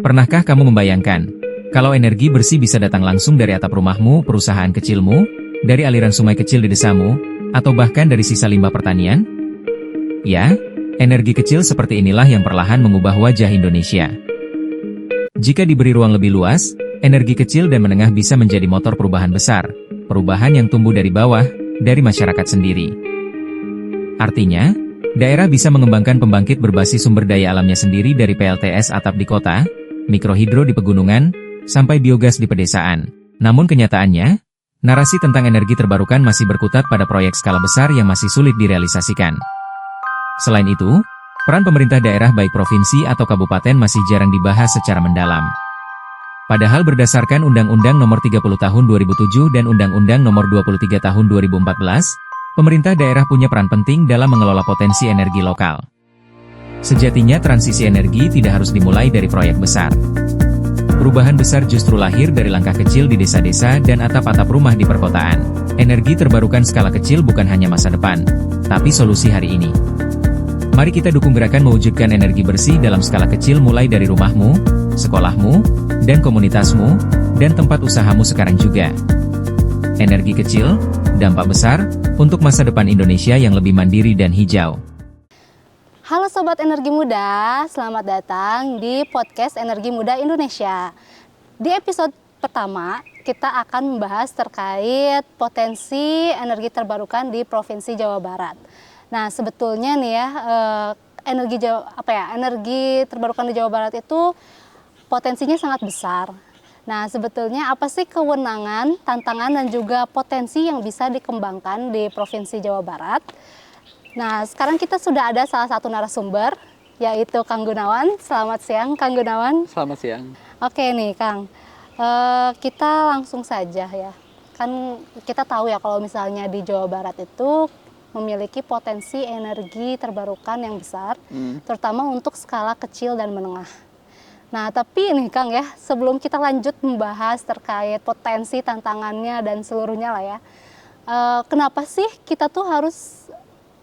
Pernahkah kamu membayangkan, kalau energi bersih bisa datang langsung dari atap rumahmu, perusahaan kecilmu, dari aliran sungai kecil di desamu, atau bahkan dari sisa limbah pertanian? Ya, energi kecil seperti inilah yang perlahan mengubah wajah Indonesia. Jika diberi ruang lebih luas, energi kecil dan menengah bisa menjadi motor perubahan besar, perubahan yang tumbuh dari bawah, dari masyarakat sendiri. Artinya, daerah bisa mengembangkan pembangkit berbasis sumber daya alamnya sendiri dari PLTS atap di kota, mikrohidro di pegunungan, sampai biogas di pedesaan. Namun kenyataannya, narasi tentang energi terbarukan masih berkutat pada proyek skala besar yang masih sulit direalisasikan. Selain itu, peran pemerintah daerah baik provinsi atau kabupaten masih jarang dibahas secara mendalam. Padahal berdasarkan Undang-Undang Nomor 30 Tahun 2007 dan Undang-Undang Nomor 23 Tahun 2014, pemerintah daerah punya peran penting dalam mengelola potensi energi lokal. Sejatinya transisi energi tidak harus dimulai dari proyek besar. Perubahan besar justru lahir dari langkah kecil di desa-desa dan atap-atap rumah di perkotaan. Energi terbarukan skala kecil bukan hanya masa depan, tapi solusi hari ini. Mari kita dukung gerakan mewujudkan energi bersih dalam skala kecil mulai dari rumahmu, sekolahmu, dan komunitasmu, dan tempat usahamu sekarang juga. Energi kecil, dampak besar, untuk masa depan Indonesia yang lebih mandiri dan hijau. Halo Sobat Energi Muda, selamat datang di podcast Energi Muda Indonesia. Di episode pertama, kita akan membahas terkait potensi energi terbarukan di Provinsi Jawa Barat. Nah, sebetulnya nih ya, energi terbarukan di Jawa Barat itu potensinya sangat besar. Nah, sebetulnya apa sih kewenangan, tantangan, dan juga potensi yang bisa dikembangkan di Provinsi Jawa Barat? Nah, sekarang kita sudah ada salah satu narasumber, yaitu Kang Gunawan. Selamat siang, Kang Gunawan. Selamat siang. Oke nih, Kang. Kita langsung saja ya. Kan kita tahu ya kalau misalnya di Jawa Barat itu memiliki potensi energi terbarukan yang besar, terutama untuk skala kecil dan menengah. Nah, tapi nih Kang ya, sebelum kita lanjut membahas terkait potensi, tantangannya, dan seluruhnya lah ya, kenapa sih kita tuh harus,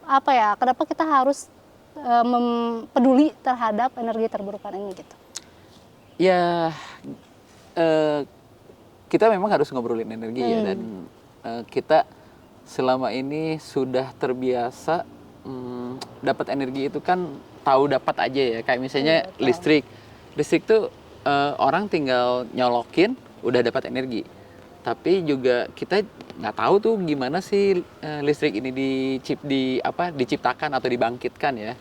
kenapa kita harus peduli terhadap energi terbarukan ini gitu? Ya, kita memang harus ngobrolin energi ya, dan kita selama ini sudah terbiasa dapat energi itu kan tahu dapat aja ya, kayak misalnya listrik. Listrik tuh orang tinggal nyolokin udah dapat energi. Tapi juga kita nggak tahu tuh gimana sih listrik ini diciptakan atau dibangkitkan ya.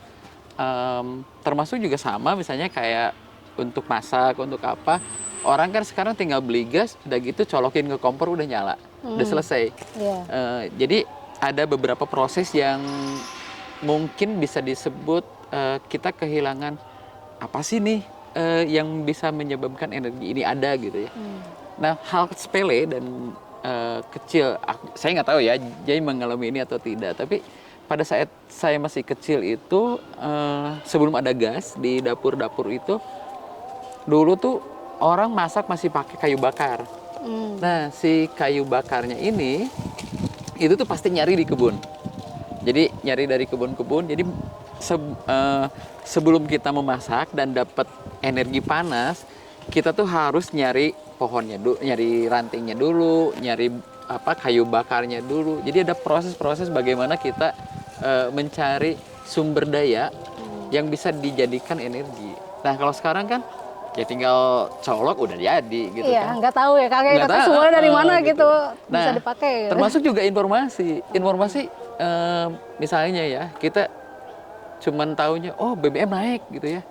Termasuk juga sama misalnya kayak untuk masak, untuk apa. Orang kan sekarang tinggal beli gas, udah gitu colokin ke kompor udah nyala, udah selesai. Jadi ada beberapa proses yang mungkin bisa disebut kita kehilangan apa sih nih yang bisa menyebabkan energi ini ada gitu ya. Nah, hal sepele dan kecil, saya nggak tahu ya, jadi mengalami ini atau tidak. Tapi pada saat saya masih kecil itu, sebelum ada gas di dapur-dapur itu, dulu tuh orang masak masih pakai kayu bakar. Nah, si kayu bakarnya ini, itu tuh pasti nyari di kebun. Jadi nyari dari kebun-kebun. Jadi sebelum kita memasak dan dapat energi panas, kita tuh harus nyari pohonnya dulu, nyari rantingnya dulu, nyari kayu bakarnya dulu. Jadi ada proses-proses bagaimana kita mencari sumber daya yang bisa dijadikan energi. Nah, kalau sekarang kan ya tinggal colok udah jadi gitu kan. Iya, nggak tahu ya kakek kata semuanya dari mana gitu bisa dipakai. Gitu. Termasuk juga informasi misalnya ya, kita cuman taunya oh BBM naik gitu ya,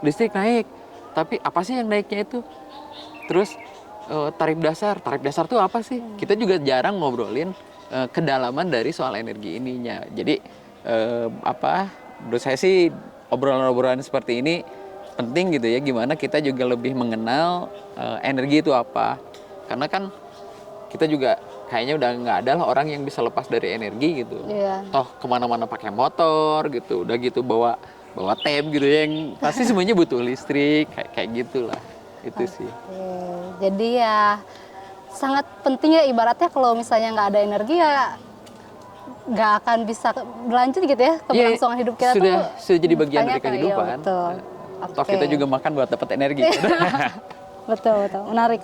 listrik naik, tapi apa sih yang naiknya itu? Terus tarif dasar tuh apa sih? Kita juga jarang ngobrolin kedalaman dari soal energi ininya. Jadi menurut saya sih obrolan-obrolan seperti ini penting gitu ya, gimana kita juga lebih mengenal energi itu apa. Karena kan kita juga kayaknya udah nggak ada lah orang yang bisa lepas dari energi gitu. Toh kemana-mana pakai motor gitu, udah gitu bawa tab gitu ya, yang pasti semuanya butuh listrik, kayak gitulah. Itu sih. Jadi ya sangat penting ya, ibaratnya kalau misalnya nggak ada energi ya nggak akan bisa berlanjut gitu ya, keberlangsungan hidup kita sudah jadi bagian dari kehidupan. Iya, betul. Toh kita juga makan buat dapat energi. Betul, betul. Menarik.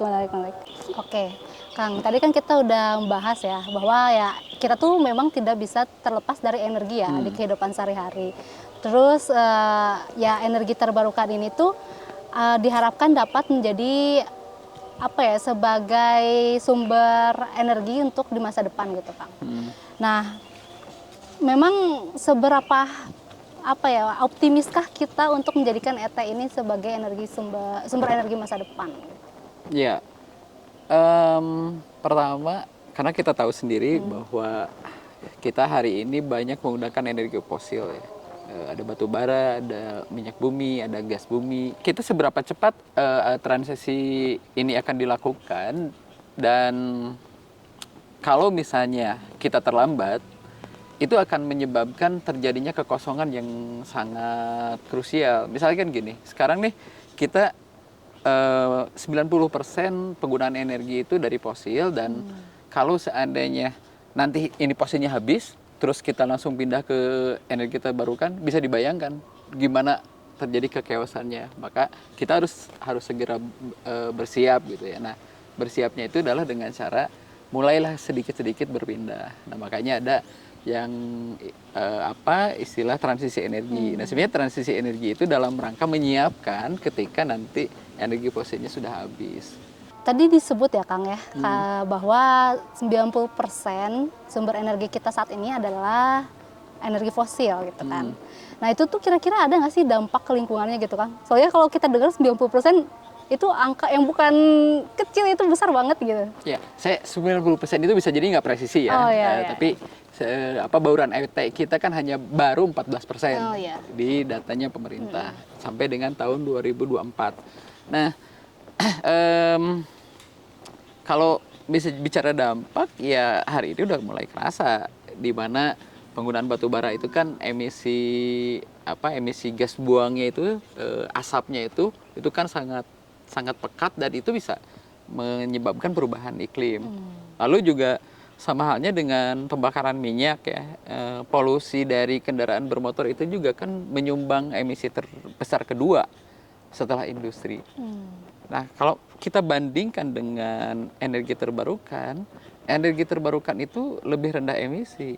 Oke, Kang. Tadi kan kita udah membahas ya bahwa ya kita tuh memang tidak bisa terlepas dari energi ya di kehidupan sehari-hari. Terus ya energi terbarukan ini tuh diharapkan dapat menjadi apa ya sebagai sumber energi untuk di masa depan gitu, Kang. Nah, memang seberapa apa ya optimiskah kita untuk menjadikan ET ini sebagai sumber energi masa depan? Ya, pertama karena kita tahu sendiri bahwa kita hari ini banyak menggunakan energi fosil ya. Ada batu bara, ada minyak bumi, ada gas bumi. Kita seberapa cepat transisi ini akan dilakukan, dan kalau misalnya kita terlambat, itu akan menyebabkan terjadinya kekosongan yang sangat krusial. Misalnya kan gini, sekarang nih kita 90% penggunaan energi itu dari fosil, dan kalau seandainya nanti ini fosilnya habis, terus kita langsung pindah ke energi terbarukan, bisa dibayangkan gimana terjadi kekeosannya. Maka kita harus segera bersiap gitu ya. Nah, bersiapnya itu adalah dengan cara mulailah sedikit-sedikit berpindah. Nah, makanya ada yang istilah transisi energi. Nah, sebenarnya transisi energi itu dalam rangka menyiapkan ketika nanti energi fosilnya sudah habis. Tadi disebut ya Kang ya, bahwa 90% sumber energi kita saat ini adalah energi fosil gitu kan. Nah itu tuh kira-kira ada nggak sih dampak ke lingkungannya gitu Kang? Soalnya kalau kita dengar 90% itu angka yang bukan kecil, itu besar banget gitu. Ya, 90% itu bisa jadi nggak presisi ya. Oh, iya. Tapi bauran ET kita kan hanya baru 14% di datanya pemerintah sampai dengan tahun 2024. Nah, kalau bisa bicara dampak, ya hari ini udah mulai kerasa, di mana penggunaan batu bara itu kan emisi gas buangnya itu, asapnya itu kan sangat pekat, dan itu bisa menyebabkan perubahan iklim. Lalu juga sama halnya dengan pembakaran minyak ya, polusi dari kendaraan bermotor itu juga kan menyumbang emisi terbesar kedua setelah industri. Nah, kalau kita bandingkan dengan energi terbarukan itu lebih rendah emisi.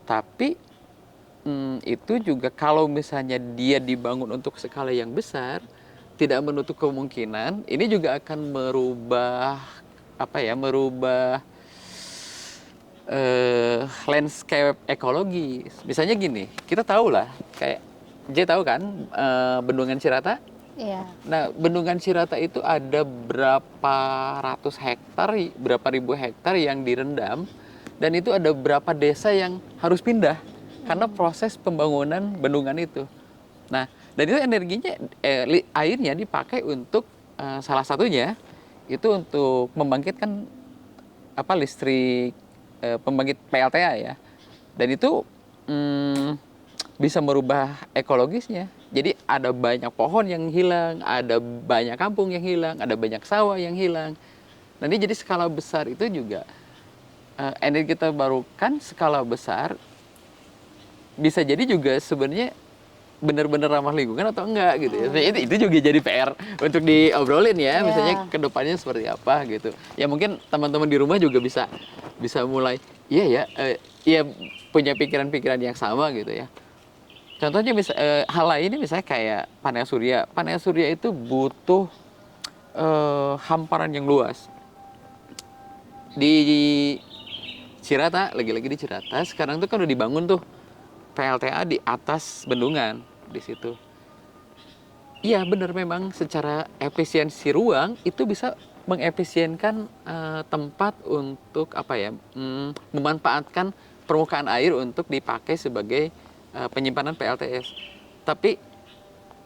Tapi itu juga kalau misalnya dia dibangun untuk skala yang besar, tidak menutup kemungkinan ini juga akan merubah landscape ekologi. Misalnya gini, kita tahu lah, kayak tahu kan Bendungan Cirata? Iya. Nah, Bendungan Cirata itu ada berapa ratus hektar, berapa ribu hektar yang direndam, dan itu ada berapa desa yang harus pindah karena proses pembangunan bendungan itu. Nah, dan itu energinya, airnya dipakai untuk salah satunya itu untuk membangkitkan listrik, pembangkit PLTA ya, dan itu bisa merubah ekologisnya. Jadi ada banyak pohon yang hilang, ada banyak kampung yang hilang, ada banyak sawah yang hilang. Nanti jadi skala besar itu juga energi terbarukan skala besar bisa jadi juga sebenarnya benar-benar ramah lingkungan atau enggak gitu ya. Itu juga jadi PR untuk diobrolin ya, misalnya kedepannya seperti apa gitu. Ya mungkin teman-teman di rumah juga bisa mulai punya pikiran-pikiran yang sama gitu ya. Contohnya hal lain misalnya kayak panel surya. Panel surya itu butuh hamparan yang luas. Di Cirata, lagi-lagi di Cirata, sekarang tuh kan udah dibangun tuh PLTA di atas bendungan di situ. Iya benar, memang secara efisiensi ruang itu bisa mengefisienkan tempat untuk memanfaatkan permukaan air untuk dipakai sebagai penyimpanan PLTS. Tapi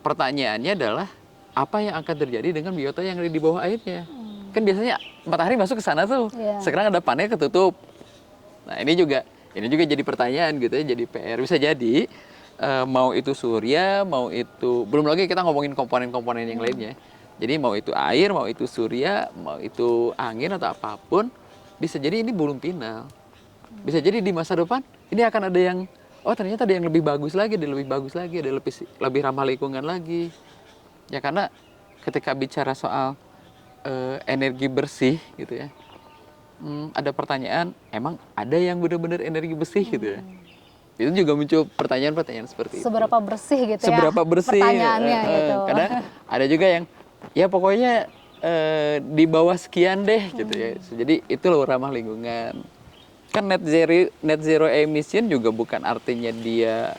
pertanyaannya adalah apa yang akan terjadi dengan biota yang ada di bawah airnya? Kan biasanya matahari masuk ke sana tuh. Sekarang ada panel ketutup. Nah, ini juga jadi pertanyaan gitu ya, jadi PR. Bisa jadi mau itu surya, mau itu, belum lagi kita ngomongin komponen-komponen yang lainnya. Jadi mau itu air, mau itu surya, mau itu angin atau apapun, bisa jadi ini belum final. Bisa jadi di masa depan ini akan ada yang oh ternyata ada yang lebih bagus lagi, ada lebih bagus lagi, ada lebih ramah lingkungan lagi. Ya karena ketika bicara soal energi bersih gitu ya, ada pertanyaan, emang ada yang benar-benar energi bersih gitu ya? Itu juga muncul pertanyaan-pertanyaan seperti itu. Seberapa bersih gitu ya? Seberapa bersih? Pertanyaannya gitu. Kadang ada juga yang, ya pokoknya di bawah sekian deh gitu ya. Jadi itu loh ramah lingkungan. Kan net zero emission juga bukan artinya dia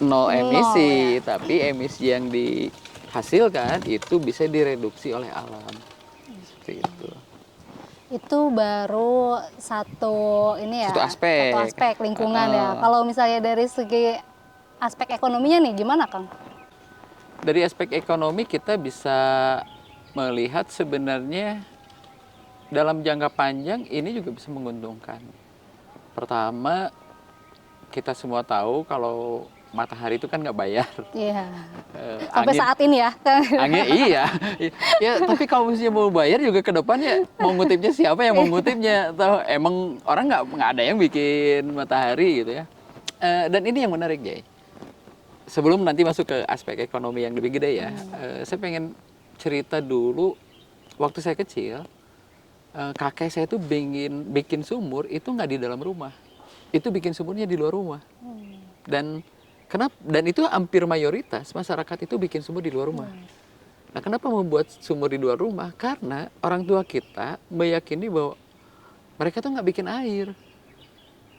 nol emisi, tapi emisi yang dihasilkan itu bisa direduksi oleh alam. Seperti itu. Itu baru satu ini ya, Satu aspek. lingkungan ya. Kalau misalnya dari segi aspek ekonominya nih gimana Kang? Dari aspek ekonomi kita bisa melihat sebenarnya dalam jangka panjang ini juga bisa menguntungkan. Pertama, kita semua tahu kalau matahari itu kan nggak bayar. Iya. Sampai saat ini ya. Angin iya. Ya, tapi kalau misalnya mau bayar juga ke depannya mau ngutipnya siapa yang mau ngutipnya? Atau emang orang nggak ada yang bikin matahari gitu ya. Dan ini yang menarik, Jay. Sebelum nanti masuk ke aspek ekonomi yang lebih gede ya, saya pengen cerita dulu waktu saya kecil, kakek saya tuh bikin sumur itu nggak di dalam rumah, itu bikin sumurnya di luar rumah. Dan itu hampir mayoritas masyarakat itu bikin sumur di luar rumah. Nah, kenapa membuat sumur di luar rumah? Karena orang tua kita meyakini bahwa mereka tuh nggak bikin air.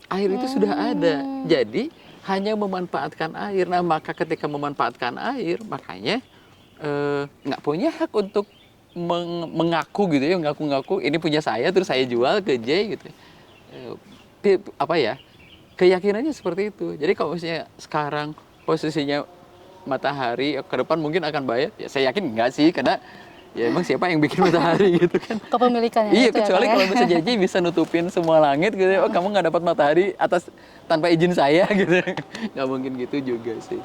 Air itu sudah ada. Jadi hanya memanfaatkan air. Nah, maka ketika memanfaatkan air, makanya nggak punya hak untuk mengaku gitu ya, ngaku-ngaku ini punya saya terus saya jual ke J gitu. Apa ya? Keyakinannya seperti itu. Jadi kalau misalnya sekarang posisinya matahari ke depan mungkin akan bayar, ya saya yakin enggak sih, karena ya emang siapa yang bikin matahari gitu kan. Kepemilikannya Iya, itu kecuali ya, kalau bisa JJ bisa nutupin semua langit gitu ya, oh kamu nggak dapat matahari tanpa izin saya gitu. Nggak mungkin gitu juga sih.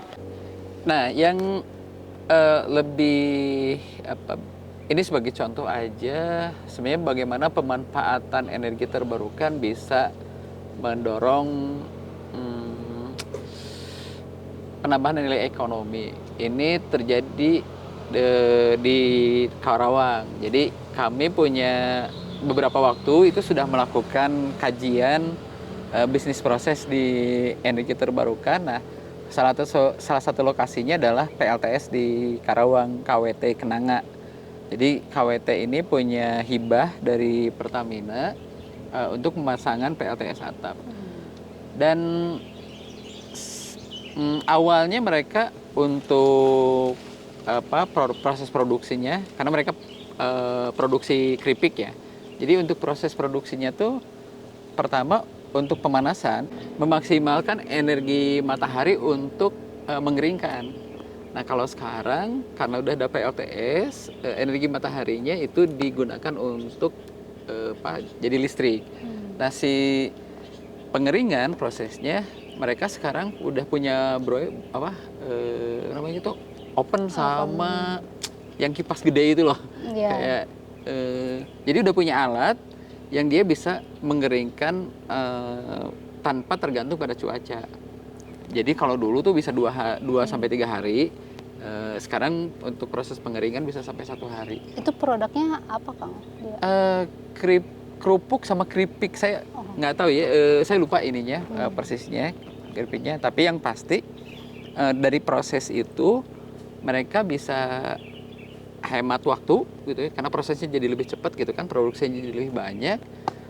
Nah, yang lebih ini sebagai contoh aja, sebenarnya bagaimana pemanfaatan energi terbarukan bisa mendorong penambahan nilai ekonomi. Ini terjadi di Karawang. Jadi kami punya beberapa waktu itu sudah melakukan kajian bisnis proses di energi terbarukan. Nah, salah satu lokasinya adalah PLTS di Karawang, KWT Kenanga. Jadi KWT ini punya hibah dari Pertamina untuk pemasangan PLTS atap. Dan awalnya mereka untuk proses produksinya, karena mereka produksi keripik ya. Jadi untuk proses produksinya tuh pertama untuk pemanasan memaksimalkan energi matahari untuk mengeringkan. Nah, kalau sekarang karena udah ada PLTS, energi mataharinya itu digunakan untuk jadi listrik. Nah, si pengeringan prosesnya mereka sekarang udah punya namanya itu open sama yang kipas gede itu loh. Kayak jadi udah punya alat yang dia bisa mengeringkan tanpa tergantung pada cuaca. Jadi kalau dulu tuh bisa 2 sampai 3 hari, sekarang untuk proses pengeringan bisa sampai 1 hari. Itu produknya apa Kang? Kerupuk sama keripik, saya nggak tahu ya, saya lupa ininya persisnya keripiknya. Tapi yang pasti dari proses itu mereka bisa hemat waktu gitu ya, karena prosesnya jadi lebih cepat gitu kan, produksinya jadi lebih banyak.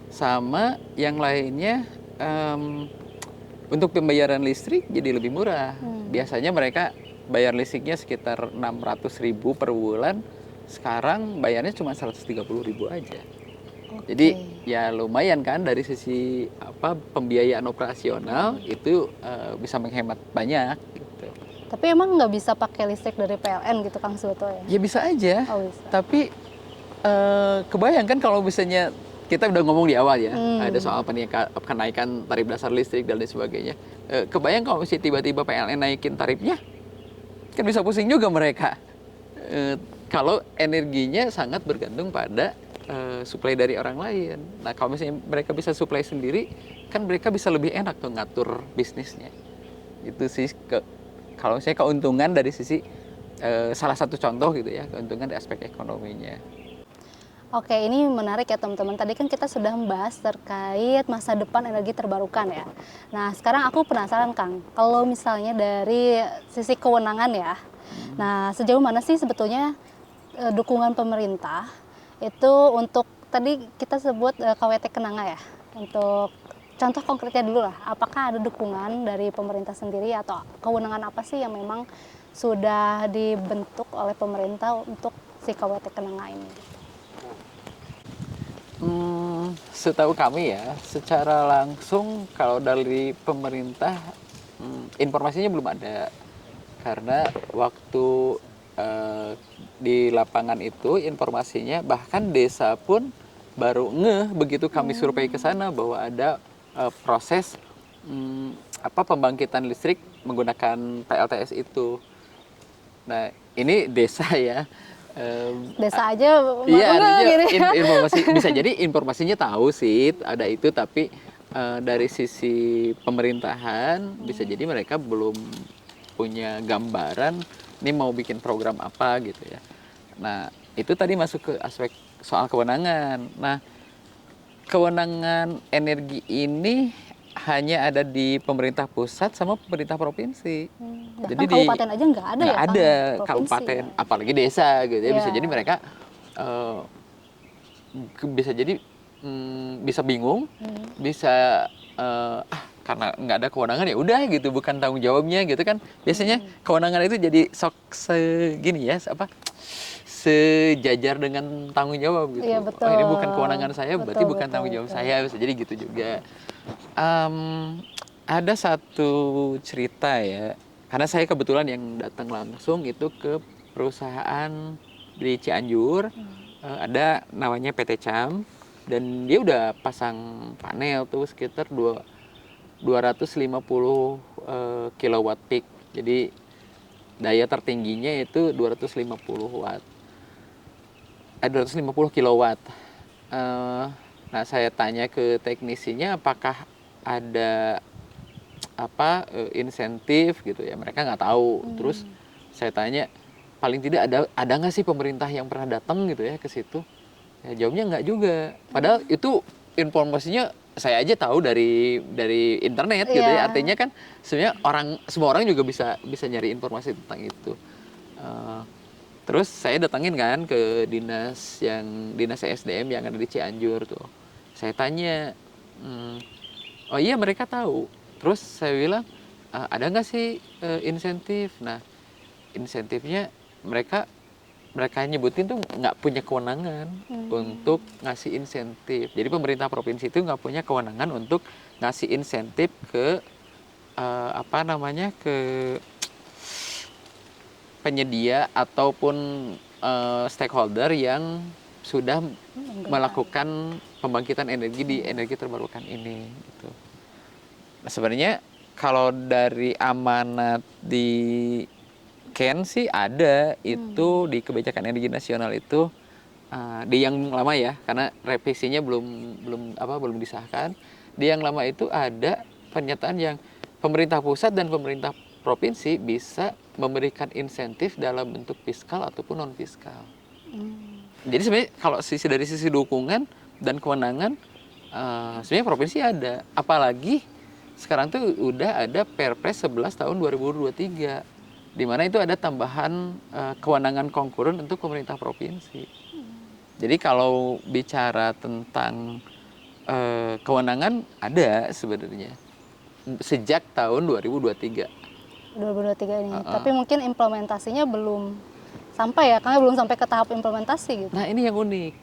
Sama yang lainnya untuk pembayaran listrik jadi lebih murah. Biasanya mereka bayar listriknya sekitar 600.000 per bulan, sekarang bayarnya cuma 130.000 aja. Jadi ya lumayan kan dari sisi pembiayaan operasional itu bisa menghemat banyak gitu. Tapi emang nggak bisa pakai listrik dari PLN gitu Kang sebetulnya? Ya bisa aja. Bisa. Tapi kebayang kan kalau misalnya kita udah ngomong di awal ya, ada soal kenaikan tarif dasar listrik dan lain sebagainya. Kebayang kalau misalnya tiba-tiba PLN naikin tarifnya, kan bisa pusing juga mereka. Kalau energinya sangat bergantung pada suplai dari orang lain. Nah, kalau misalnya mereka bisa suplai sendiri, kan mereka bisa lebih enak tuh ngatur bisnisnya. Itu sih kalau misalnya keuntungan dari sisi salah satu contoh gitu ya, keuntungan di aspek ekonominya. Oke, ini menarik ya teman-teman. Tadi kan kita sudah membahas terkait masa depan energi terbarukan ya. Nah, sekarang aku penasaran Kang, kalau misalnya dari sisi kewenangan ya, nah sejauh mana sih sebetulnya dukungan pemerintah itu untuk tadi kita sebut KWT Kenanga ya, untuk contoh konkretnya dulu lah, apakah ada dukungan dari pemerintah sendiri atau kewenangan apa sih yang memang sudah dibentuk oleh pemerintah untuk si KWT Kenanga ini? Setahu kami ya, secara langsung kalau dari pemerintah informasinya belum ada. Karena waktu di lapangan itu informasinya bahkan desa pun baru ngeh begitu kami survei ke sana bahwa ada proses pembangkitan listrik menggunakan PLTS itu. Nah, ini desa ya. Desa aja Iya, artinya gini. informasi bisa jadi informasinya tahu sih ada itu, tapi dari sisi pemerintahan bisa jadi mereka belum punya gambaran ini mau bikin program apa gitu ya. Nah, itu tadi masuk ke aspek soal kewenangan. Nah, kewenangan energi ini hanya ada di pemerintah pusat sama pemerintah provinsi. Bahkan Jadi kabupaten aja nggak ada nggak ya, Kang? ada Provinsi kabupaten, ya? apalagi desa gitu ya. Bisa Iya. jadi mereka bisa jadi bisa bingung, bisa karena nggak ada kewenangan ya udah gitu, bukan tanggung jawabnya gitu kan. Biasanya kewenangan itu jadi sok segini ya, sejajar dengan tanggung jawab gitu. Iya, Oh, ini bukan betul. kewenangan saya, berarti Betul, bukan betul, tanggung jawab betul. saya. Bisa jadi gitu juga. Ada satu cerita ya, karena saya kebetulan yang datang langsung itu ke perusahaan di Cianjur, ada namanya PT Cam, dan dia udah pasang panel tuh sekitar 250 kilowatt peak. Jadi daya tertingginya itu 250 watt. 250 kilowatt. Nah, saya tanya ke teknisinya apakah ada insentif gitu ya, mereka nggak tahu. Terus saya tanya paling tidak ada nggak sih pemerintah yang pernah datang gitu ya ke situ, ya jawabnya nggak juga, padahal itu informasinya saya aja tahu dari internet gitu ya. Iya. Artinya kan sebenarnya semua orang juga bisa nyari informasi tentang itu. Terus saya datangin kan ke dinas SDM yang ada di Cianjur tuh, saya tanya, oh iya mereka tahu. Terus saya bilang, ada nggak sih insentif? Nah, insentifnya mereka nyebutin tuh nggak punya kewenangan untuk ngasih insentif. Jadi pemerintah provinsi itu nggak punya kewenangan untuk ngasih insentif ke ke penyedia ataupun stakeholder yang sudah melakukan pembangkitan energi di energi terbarukan ini. Gitu. Nah, sebenarnya kalau dari amanat di Ken sih ada itu di kebijakan energi nasional itu di yang lama ya, karena revisinya belum disahkan. Di yang lama itu ada pernyataan yang pemerintah pusat dan pemerintah provinsi bisa memberikan insentif dalam bentuk fiskal ataupun non fiskal. Jadi sebenarnya kalau dari sisi dukungan dan kewenangan sebenarnya provinsi ada, apalagi sekarang tuh udah ada Perpres 11 tahun 2023, di mana itu ada tambahan kewenangan konkurren untuk pemerintah provinsi. Jadi kalau bicara tentang kewenangan ada sebenarnya sejak tahun 2023. 2023 ini. Tapi mungkin implementasinya belum sampai ya, karena belum sampai ke tahap implementasi gitu. Nah, ini yang unik.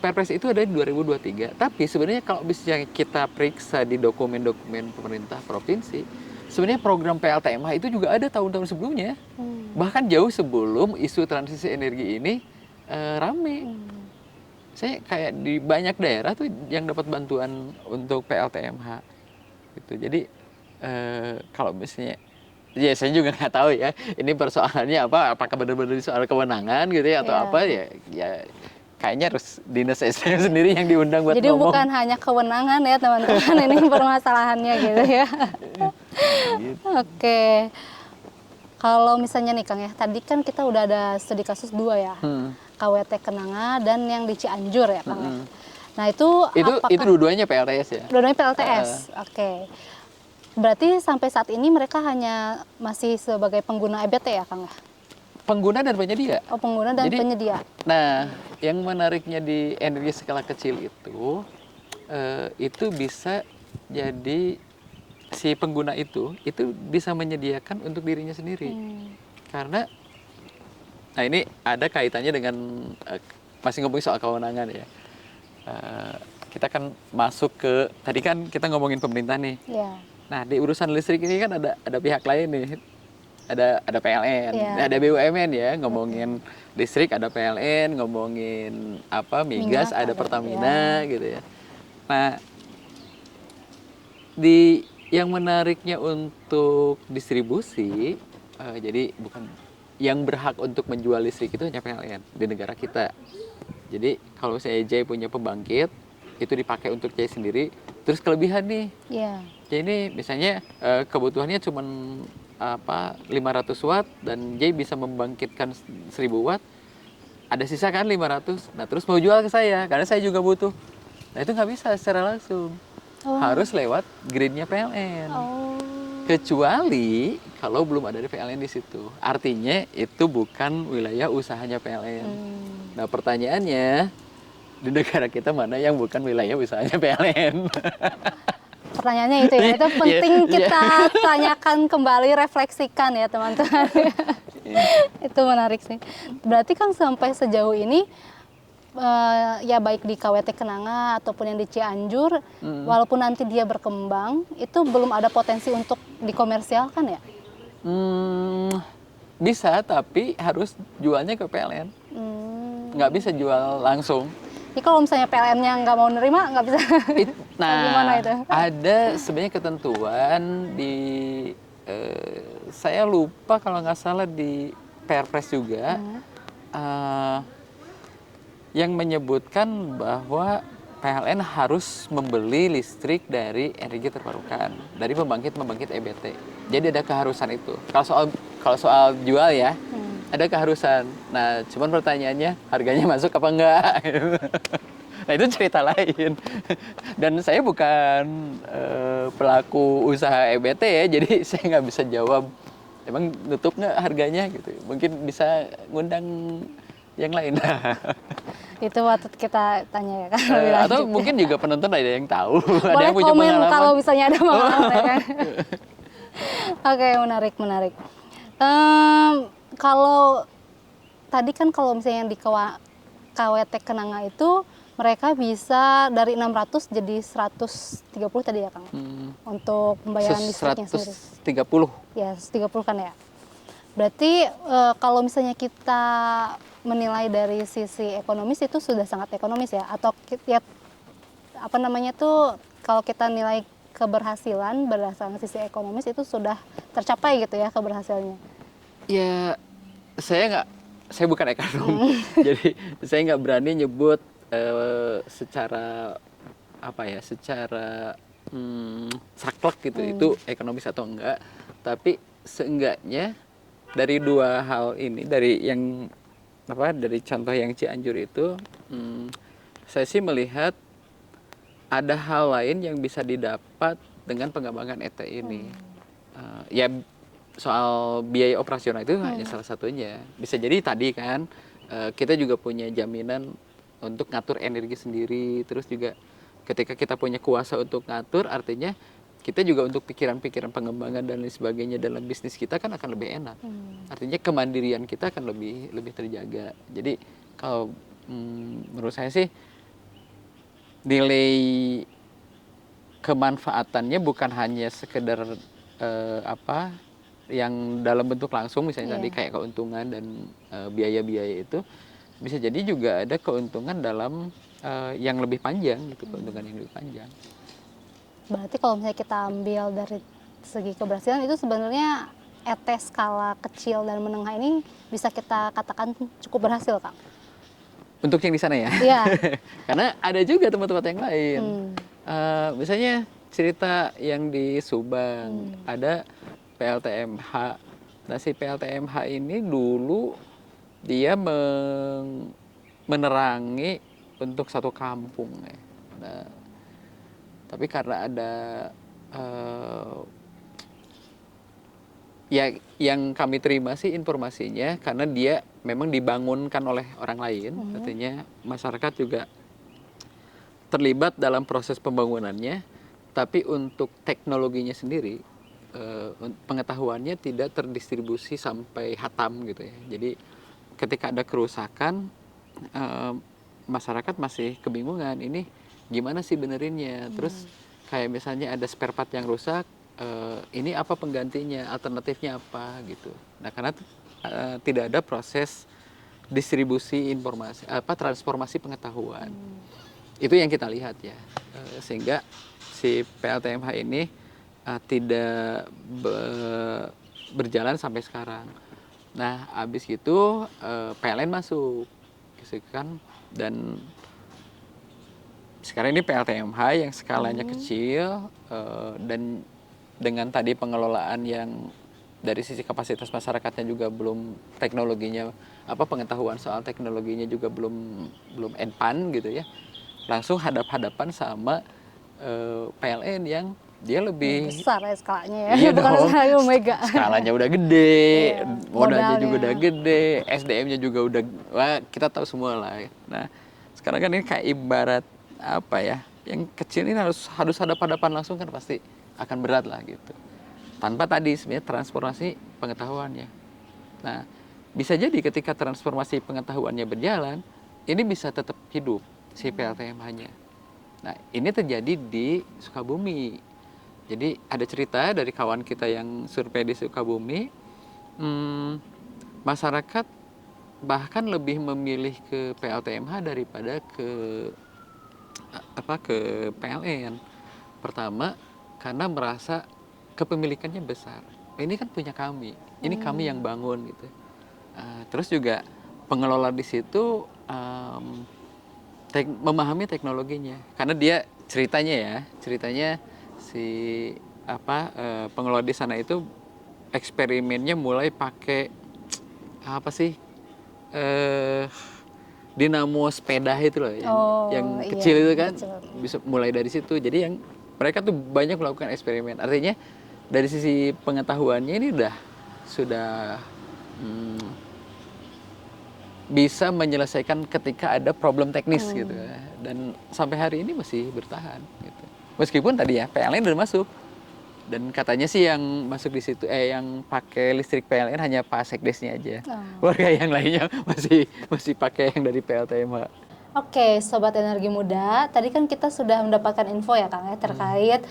Perpres itu ada di 2023, tapi sebenarnya kalau bisa kita periksa di dokumen-dokumen pemerintah provinsi, sebenarnya program PLTMH itu juga ada tahun-tahun sebelumnya. Bahkan jauh sebelum isu transisi energi ini rame. Saya kayak di banyak daerah tuh yang dapat bantuan untuk PLTMH gitu. Jadi kalau misalnya, ya saya juga nggak tahu ya ini persoalannya apa, apakah benar-benar soal kewenangan gitu ya atau apa ya kayaknya harus dinas SDM sendiri yang diundang buat jadi ngomong. bukan hanya kewenangan ya teman-teman, ini permasalahannya gitu ya. Gitu. Oke. Kalau misalnya nih Kang ya, tadi kan kita udah ada studi kasus 2 ya. KWT Kenanga dan yang di Cianjur ya Kang ya. Nah itu apakah Itu dua-duanya PLTS ya. dua-duanya PLTS? Oke. Berarti sampai saat ini mereka hanya masih sebagai pengguna EBT ya Kang ya? Pengguna dan penyedia. Oh pengguna dan Jadi, penyedia. Nah, yang menariknya di energi skala kecil itu bisa jadi si pengguna itu bisa menyediakan untuk dirinya sendiri. Karena, nah ini ada kaitannya dengan masih ngomongin soal kewenangan ya. Kita kan masuk ke, tadi kan kita ngomongin pemerintah nih. Ya. Nah di urusan listrik ini kan ada pihak lain nih. Ada PLN, Iya. ada BUMN ya, ngomongin listrik ada PLN, ngomongin apa migas Minyak ada ada, Pertamina ya. gitu ya. Nah, yang menariknya untuk distribusi, jadi bukan yang berhak untuk menjual listrik itu hanya PLN di negara kita. Jadi kalau saya Jai punya pembangkit, itu dipakai untuk Jai sendiri, terus kelebihan nih. Iya. Jadi ini misalnya kebutuhannya cuma 500 watt dan Jay bisa membangkitkan 1000 watt, ada sisa kan 500. Nah terus mau jual ke saya karena saya juga butuh. Nah itu nggak bisa secara langsung, harus lewat gridnya PLN. Kecuali kalau belum ada PLN di situ, artinya itu bukan wilayah usahanya PLN. Nah pertanyaannya, di negara kita mana yang bukan wilayah usahanya PLN? Pertanyaannya itu ya, itu penting kita tanyakan kembali, refleksikan ya teman-teman. Itu menarik sih. Berarti kan sampai sejauh ini ya baik di KWT Kenanga ataupun yang di Cianjur, walaupun nanti dia berkembang, itu belum ada potensi untuk dikomersialkan ya? Bisa, tapi harus jualnya ke PLN. Nggak bisa jual langsung. Jadi kalau misalnya PLN-nya nggak mau nerima, nggak bisa. Gimana itu? Ada sebenarnya ketentuan di, saya lupa kalau nggak salah di Perpres juga, yang menyebutkan bahwa PLN harus membeli listrik dari energi terbarukan, dari pembangkit EBT. Jadi ada keharusan itu. Kalau soal jual ya, ada keharusan. Nah, cuman pertanyaannya harganya masuk apa enggak? Nah, itu cerita lain. Dan saya bukan pelaku usaha EBT ya, jadi saya nggak bisa jawab. Emang nutup nggak harganya gitu? Mungkin bisa ngundang yang lain. Itu patut kita tanya ya kan. Atau mungkin juga penonton ada yang tahu. Ada Boleh yang punya komen pengalaman. kalau misalnya ada pengalaman ya kan. Oke, menarik. Kalau tadi kan kalau misalnya yang di KWT Kenanga itu mereka bisa dari 600 jadi 130 tadi ya Kang? Untuk pembayaran listriknya sendiri. 130. Ya, 130 kan ya. Berarti kalau misalnya kita menilai dari sisi ekonomis itu sudah sangat ekonomis ya? Atau ya, apa namanya tuh kalau kita nilai keberhasilan berdasarkan sisi ekonomis itu sudah tercapai gitu ya keberhasilannya? Ya, saya bukan ekonom, jadi saya nggak berani nyebut secara saklek gitu itu ekonomis atau enggak. Tapi seenggaknya dari dua hal ini, dari contoh yang Cianjur itu, saya sih melihat ada hal lain yang bisa didapat dengan pengembangan ET ini. Ya soal biaya operasional itu hanya salah satunya. Bisa jadi tadi kan kita juga punya jaminan untuk ngatur energi sendiri. Terus juga ketika kita punya kuasa untuk ngatur, artinya kita juga untuk pikiran-pikiran pengembangan dan lain sebagainya dalam bisnis kita kan akan lebih enak. Artinya kemandirian kita akan lebih terjaga. Jadi kalau menurut saya sih nilai kemanfaatannya bukan hanya sekedar yang dalam bentuk langsung misalnya tadi kayak keuntungan dan biaya-biaya itu, bisa jadi juga ada keuntungan dalam yang lebih panjang gitu, keuntungan yang lebih panjang. Berarti kalau misalnya kita ambil dari segi keberhasilan itu sebenarnya ET skala kecil dan menengah ini bisa kita katakan cukup berhasil, Kang? Untuk yang di sana ya? Iya. Karena ada juga tempat-tempat yang lain. Misalnya cerita yang di Subang, ada PLTMH. Nah, si PLTMH ini dulu dia menerangi untuk satu kampung ya. Nah, tapi karena ada ya yang kami terima sih informasinya karena dia memang dibangunkan oleh orang lain, artinya masyarakat juga terlibat dalam proses pembangunannya, tapi untuk teknologinya sendiri pengetahuannya tidak terdistribusi sampai hatam gitu ya. Jadi ketika ada kerusakan masyarakat masih kebingungan ini gimana sih benerinnya. Terus kayak misalnya ada spare part yang rusak, ini apa penggantinya, alternatifnya apa gitu. Nah karena tidak ada proses distribusi informasi, transformasi pengetahuan. Itu yang kita lihat ya, sehingga si PLTMH ini tidak berjalan sampai sekarang. Nah habis itu PLN masuk, gitu kan, dan sekarang ini PLTMH yang skalanya kecil dan dengan tadi pengelolaan yang dari sisi kapasitas masyarakatnya juga belum, teknologinya pengetahuan soal teknologinya juga belum enpan gitu ya, langsung hadap-hadapan sama PLN yang dia lebih besar ya skalanya ya. iya Bukan dong, skala mega. skalanya udah gede, modalnya juga modalnya. udah gede, SDM-nya juga udah, wah kita tahu semua lah. Nah sekarang kan ini kayak ibarat apa ya, yang kecil ini harus hadap-hadapan langsung kan pasti akan berat lah gitu. Tanpa tadi sebenarnya transformasi pengetahuannya. Nah, bisa jadi ketika transformasi pengetahuannya berjalan, ini bisa tetap hidup si PLTMH-nya. Nah, ini terjadi di Sukabumi. Jadi ada cerita dari kawan kita yang survei di Sukabumi, masyarakat bahkan lebih memilih ke PLTMH daripada ke PLN. Pertama, karena merasa kepemilikannya besar. Ini kan punya kami, ini kami yang bangun gitu. Terus juga pengelola di situ memahami teknologinya, karena dia ceritanya si pengelola di sana itu eksperimennya mulai pakai apa sih dinamo sepeda itu loh, yang Iya, kecil itu kan, kecil. bisa mulai dari situ. Jadi yang mereka tuh banyak melakukan eksperimen. Artinya dari sisi pengetahuannya ini sudah bisa menyelesaikan ketika ada problem teknis gitu. Dan sampai hari ini masih bertahan gitu. Meskipun tadi ya PLN udah masuk. Dan katanya sih yang masuk di situ yang pakai listrik PLN hanya Pak Sekdesnya aja. Warga yang lainnya masih pakai yang dari PLTMH. Oke, Sobat Energi Muda, tadi kan kita sudah mendapatkan info ya Kang ya terkait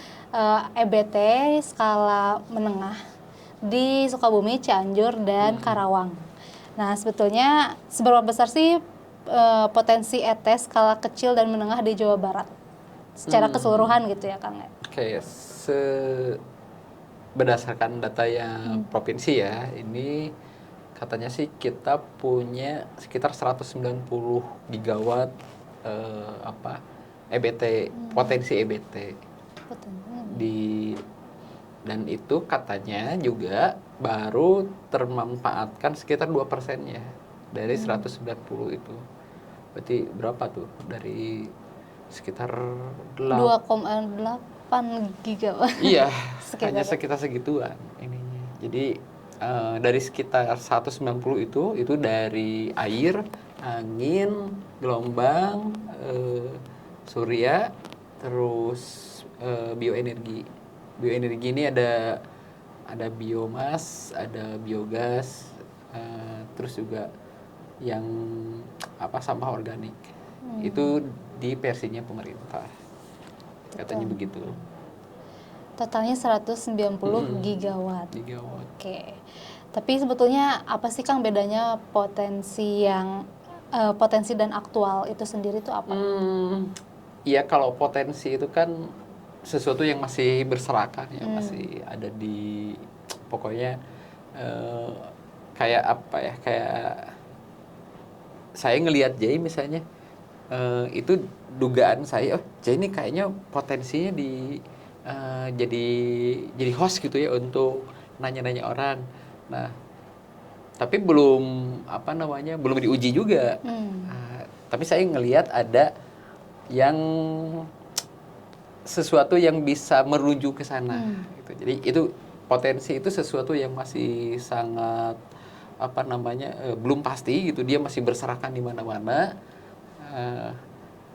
EBT skala menengah di Sukabumi, Cianjur, dan Karawang. Nah, sebetulnya seberapa besar sih potensi ET skala kecil dan menengah di Jawa Barat? Secara keseluruhan gitu ya Kang ya? Oke, berdasarkan data yang provinsi ya, ini katanya sih kita punya sekitar 190 gigawatt EBT, potensi EBT. Dan itu katanya juga baru termanfaatkan sekitar 2%-nya dari 190 itu. Berarti berapa tuh? Dari sekitar 2,8 gigawatt. Iya, hanya sekitar segituan ininya. Jadi dari sekitar 190 itu dari air, angin, gelombang, surya, terus bioenergi. Bioenergi ini ada biomas, ada biogas, terus juga yang sampah organik. Itu di versinya pemerintah. Katanya begitu. Totalnya 190 gigawatt. Oke. Tapi sebetulnya apa sih Kang bedanya potensi dan aktual itu sendiri itu apa? Iya, kalau potensi itu kan sesuatu yang masih berserakan ya, masih ada di pokoknya kayak apa ya, kayak saya ngelihat Jay misalnya, itu dugaan saya, Jay ini kayaknya potensinya di jadi host gitu ya untuk nanya-nanya orang. Nah, tapi belum diuji juga. Tapi saya ngelihat ada yang sesuatu yang bisa merujuk ke sana gitu. Jadi itu potensi itu sesuatu yang masih sangat belum pasti gitu, dia masih berserakan di mana-mana.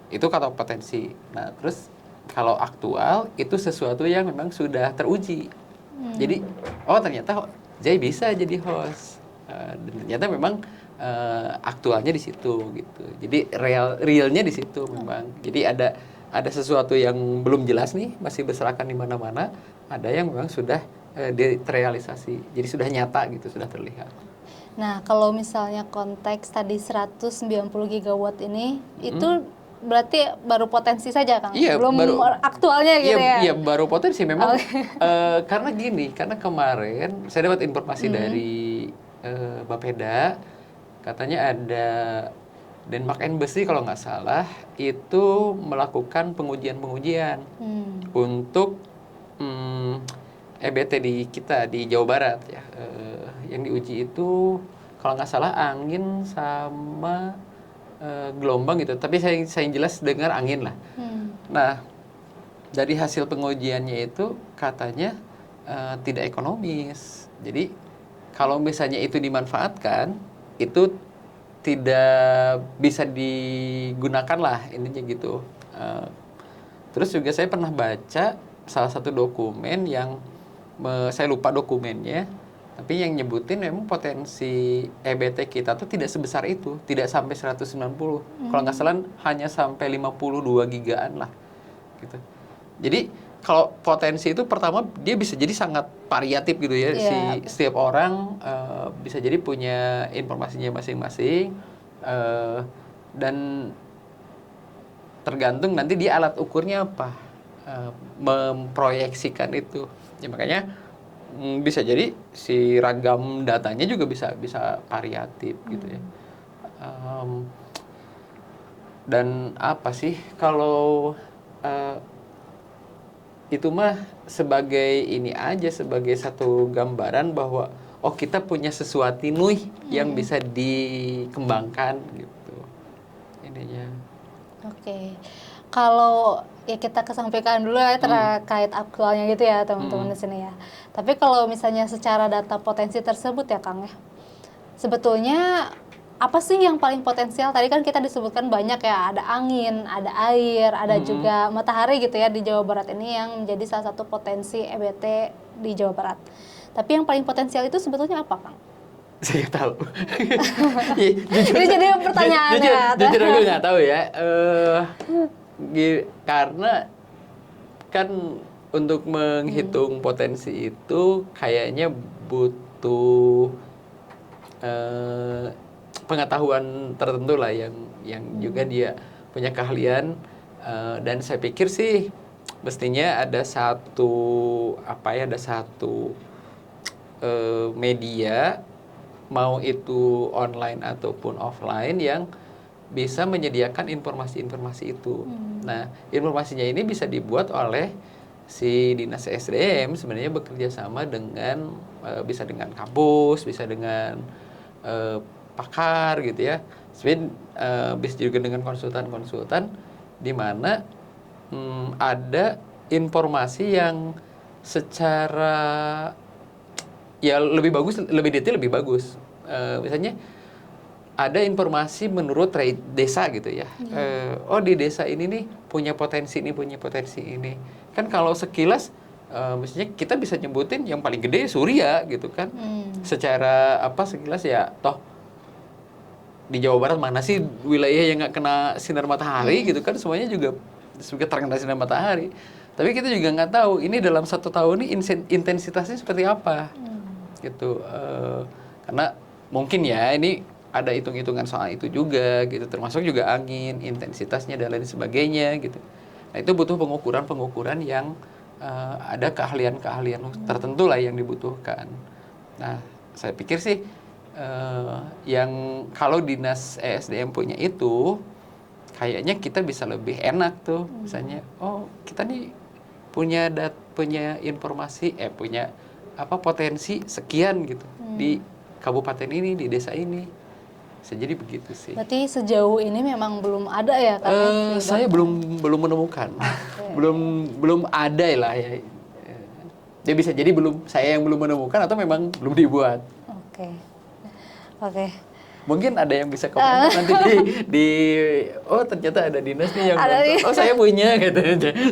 Itu kata potensi. Nah, terus kalau aktual itu sesuatu yang memang sudah teruji. Jadi ternyata Jay bisa jadi host. Dan ternyata memang aktualnya di situ gitu. Jadi realnya di situ memang. Jadi ada sesuatu yang belum jelas nih, masih berserakan di mana-mana, ada yang memang sudah terrealisasi. Jadi sudah nyata gitu, sudah terlihat. Nah, kalau misalnya konteks tadi 190 gigawatt ini, itu berarti baru potensi saja, Kang? Iya, belum aktualnya gitu ya? Iya, baru potensi memang. Karena kemarin saya dapat informasi dari Bapeda, katanya ada Denmark Embassy kalau nggak salah, itu melakukan pengujian untuk EBT di Jawa Barat ya. Yang diuji itu kalau nggak salah angin sama gelombang gitu, tapi saya jelas dengar angin lah. Nah, dari hasil pengujiannya itu katanya tidak ekonomis. Jadi kalau misalnya itu dimanfaatkan, itu tidak bisa digunakan lah intinya gitu. Terus juga saya pernah baca salah satu dokumen yang saya lupa dokumennya, tapi yang nyebutin memang potensi EBT kita tuh tidak sebesar itu, tidak sampai 190. Kalau nggak salah hanya sampai 52 gigaan lah gitu. Jadi kalau potensi itu pertama dia bisa jadi sangat variatif gitu ya. Setiap orang bisa jadi punya informasinya masing-masing, dan tergantung nanti dia alat ukurnya apa, memproyeksikan itu. Ya makanya bisa jadi si ragam datanya juga bisa variatif gitu ya. Dan apa sih kalau itu mah sebagai ini aja, sebagai satu gambaran bahwa kita punya sesuatu nih yang bisa dikembangkan gitu ininya. Oke. Kalau ya kita kesampaikan dulu ya terkait aktualnya gitu ya teman-teman di sini ya. Tapi kalau misalnya secara data potensi tersebut ya Kang ya, sebetulnya apa sih yang paling potensial? Tadi kan kita disebutkan banyak ya, ada angin, ada air, ada juga matahari gitu ya di Jawa Barat ini yang menjadi salah satu potensi EBT di Jawa Barat. Tapi yang paling potensial itu sebetulnya apa, Kang? Saya nggak tahu. Ini jadi pertanyaannya. Jujur aku nggak tahu ya. Karena kan untuk menghitung potensi itu kayaknya butuh pengetahuan tertentu lah yang juga dia punya keahlian, dan saya pikir sih mestinya ada satu media, mau itu online ataupun offline, yang bisa menyediakan informasi-informasi itu. Nah, informasinya ini bisa dibuat oleh si Dinas SDM, sebenarnya bekerja sama dengan bisa dengan kampus, bisa dengan pakar gitu ya. Sebenarnya bisa juga dengan konsultan-konsultan, di mana ada informasi yang secara ya lebih bagus, lebih detail, lebih bagus. Misalnya ada informasi menurut desa gitu ya. Di desa ini nih punya potensi ini. Kan kalau sekilas misalnya kita bisa nyebutin yang paling gede Surya gitu kan. Secara sekilas ya toh di Jawa Barat mana sih wilayah yang nggak kena sinar matahari gitu kan, semuanya juga terkena sinar matahari. Tapi kita juga nggak tahu ini dalam 1 tahun ini intensitasnya seperti apa gitu. Karena mungkin ya ini ada hitung-hitungan soal itu juga gitu, termasuk juga angin, intensitasnya dan lain sebagainya gitu. Nah itu butuh pengukuran yang ada keahlian tertentu lah yang dibutuhkan. Nah saya pikir sih yang kalau Dinas ESDM punya itu, kayaknya kita bisa lebih enak tuh. Misalnya, kita nih punya informasi, punya apa potensi sekian gitu di kabupaten ini, di desa ini. Bisa jadi begitu sih. Berarti sejauh ini memang belum ada ya Kang? Saya belum menemukan. Okay. belum ada lah ya. Dia bisa jadi saya yang belum menemukan atau memang belum dibuat. Oke. Oke. Mungkin ada yang bisa komentar nanti oh ternyata ada dinas nih yang nonton. Oh saya punya gitu.